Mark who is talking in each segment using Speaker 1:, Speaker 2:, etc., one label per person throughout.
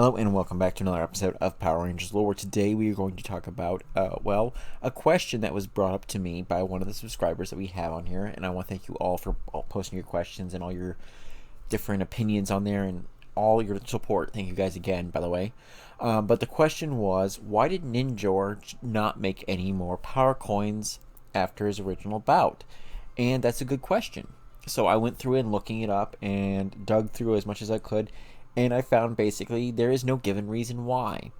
Speaker 1: Hello and welcome back to another episode of Power Rangers Lore. Today we are going to talk about, a question that was brought up to me by one of the subscribers that we have on here. And I want to thank you all for posting your questions and all your different opinions on there and all your support. Thank you guys again, by the way. But the question was, why did Ninjor not make any more power coins after his original bout? And that's a good question. So I went through and looking it up and dug through as much as I could, and I found basically there is no given reason why.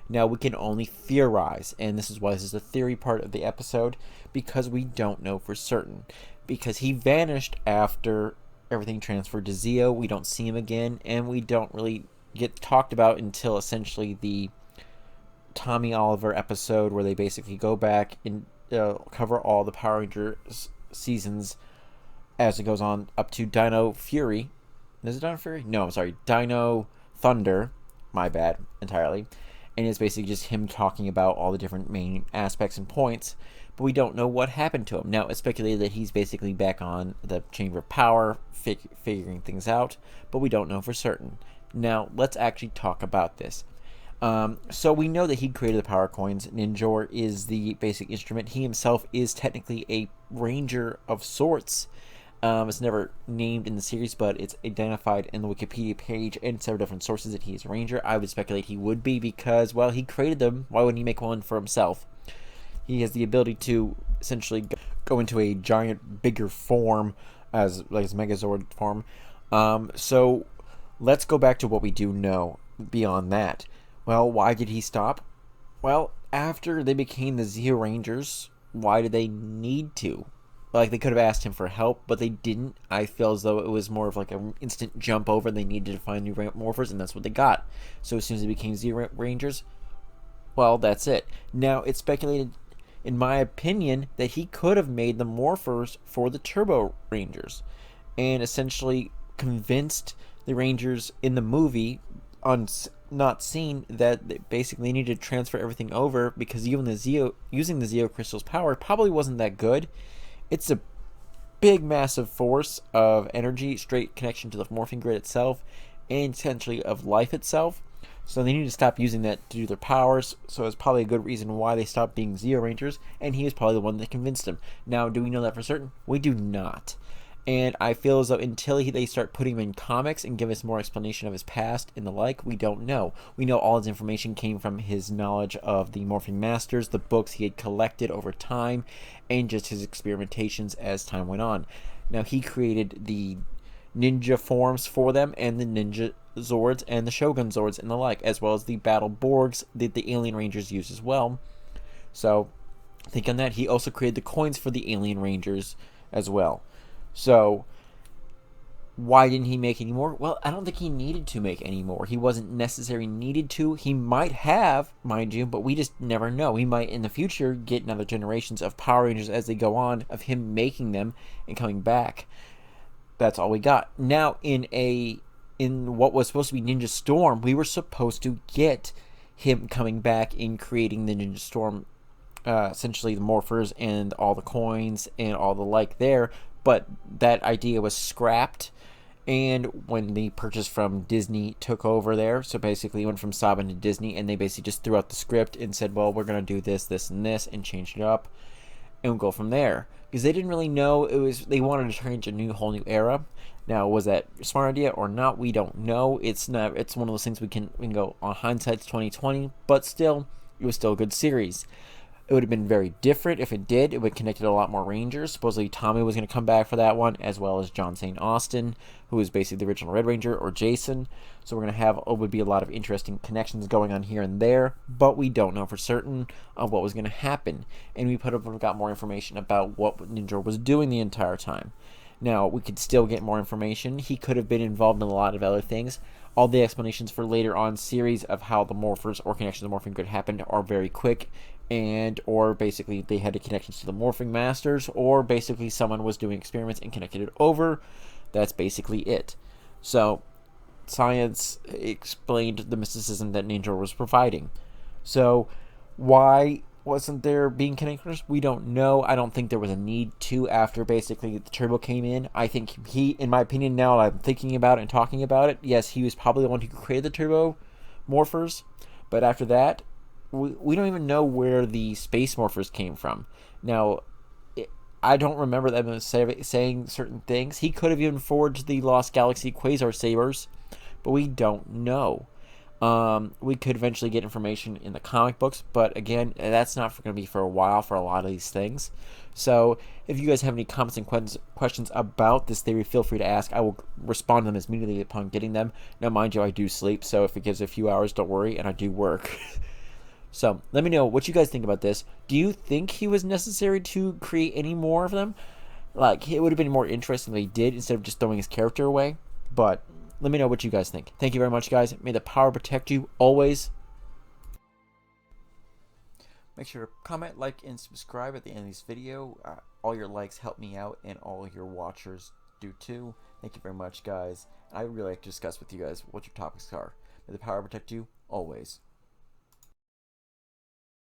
Speaker 1: Now we can only theorize, and this is why this is the theory part of the episode, because we don't know for certain. Because he vanished after everything transferred to Zeo, we don't see him again, and we don't really get talked about until essentially the Tommy Oliver episode, where they basically go back and cover all the Power Rangers seasons as it goes on up to Dino Fury. Is it Dino Fury? No, I'm sorry. Dino Thunder. My bad entirely. And it's basically just him talking about all the different main aspects and points, but we don't know what happened to him. Now, it's speculated that he's basically back on the Chamber of Power, figuring things out, but we don't know for certain. Now, let's actually talk about this. So we know that he created the power coins. Ninjor is the basic instrument. He himself is technically a ranger of sorts. It's never named in the series, but it's identified in the Wikipedia page and several different sources that he is a ranger. I would speculate he would be because, well, he created them. Why wouldn't he make one for himself? He has the ability to essentially go into a giant, bigger form as like his Megazord form. So let's go back to what we do know beyond that. Well, why did he stop? Well, after they became the Zeo Rangers, why did they need to? Like, they could have asked him for help, but they didn't. I feel as though it was more of like an instant jump over. They needed to find new morphers, and that's what they got. So as soon as they became Zeo Rangers, well, that's it. Now, it's speculated, in my opinion, that he could have made the morphers for the Turbo Rangers and essentially convinced the Rangers in the movie, on not seen, that they basically needed to transfer everything over because even using the Zeo Crystal's power probably wasn't that good. It's a big, massive force of energy, straight connection to the morphing grid itself, and essentially of life itself. So they need to stop using that to do their powers. So it's probably a good reason why they stopped being Zeo Rangers, and he was probably the one that convinced them. Now, do we know that for certain? We do not. And I feel as though until they start putting him in comics and give us more explanation of his past and the like, we don't know. We know all his information came from his knowledge of the Morphing Masters, the books he had collected over time, and just his experimentations as time went on. Now, he created the ninja forms for them, and the ninja Zords, and the Shogun Zords, and the like, as well as the Battle Borgs that the Alien Rangers use as well. So, think on that. He also created the coins for the Alien Rangers as well. So, why didn't he make any more? Well, I don't think he needed to make any more. He wasn't necessarily needed to. He might have, mind you, but we just never know. We might, in the future, get another generations of Power Rangers as they go on, of him making them and coming back. That's all we got. Now, in what was supposed to be Ninja Storm, we were supposed to get him coming back and creating the Ninja Storm, essentially the morphers and all the coins and all the like there. But that idea was scrapped, and when the purchase from Disney took over there, so basically it went from Saban to Disney, and they basically just threw out the script and said, well, we're going to do this, this, and this, and change it up, and we'll go from there. Because they didn't really know, they wanted to change a whole new era. Now, was that a smart idea or not? We don't know. It's one of those things we can go, on hindsight's 2020, but still, it was still a good series. It would have been very different if it did. It would have connected a lot more Rangers. Supposedly Tommy was going to come back for that one, as well as John St. Austin, who is basically the original Red Ranger, or Jason. So we're going to have, would be a lot of interesting connections going on here and there, but we don't know for certain of what was going to happen. And we got more information about what Ninjor was doing the entire time. Now, we could still get more information. He could have been involved in a lot of other things. All the explanations for later on series of how the morphers or connections to the morphing grid happened are very quick, or basically they had connections to the Morphing Masters, or basically someone was doing experiments and connected it over. That's basically it. So, science explained the mysticism that Ninjor was providing. So, why wasn't there being connectors? We don't know. I don't think there was a need to after basically the Turbo came in. I think he, in my opinion, now that I'm thinking about it and talking about it, yes, he was probably the one who created the Turbo morphers, but after that, we don't even know where the space morphers came from. Now, I don't remember them saying certain things. He could have even forged the Lost Galaxy Quasar Sabers, but we don't know. We could eventually get information in the comic books, but again, that's not going to be for a while for a lot of these things. So, if you guys have any comments and questions about this theory, feel free to ask. I will respond to them immediately upon getting them. Now, mind you, I do sleep, so if it gives a few hours, don't worry, and I do work. So, let me know what you guys think about this. Do you think he was necessary to create any more of them? Like, it would have been more interesting if he did instead of just throwing his character away. But let me know what you guys think. Thank you very much, guys. May the power protect you always. Make sure to comment, like, and subscribe at the end of this video. All your likes help me out, and all your watchers do too. Thank you very much, guys. I would really like to discuss with you guys what your topics are. May the power protect you always.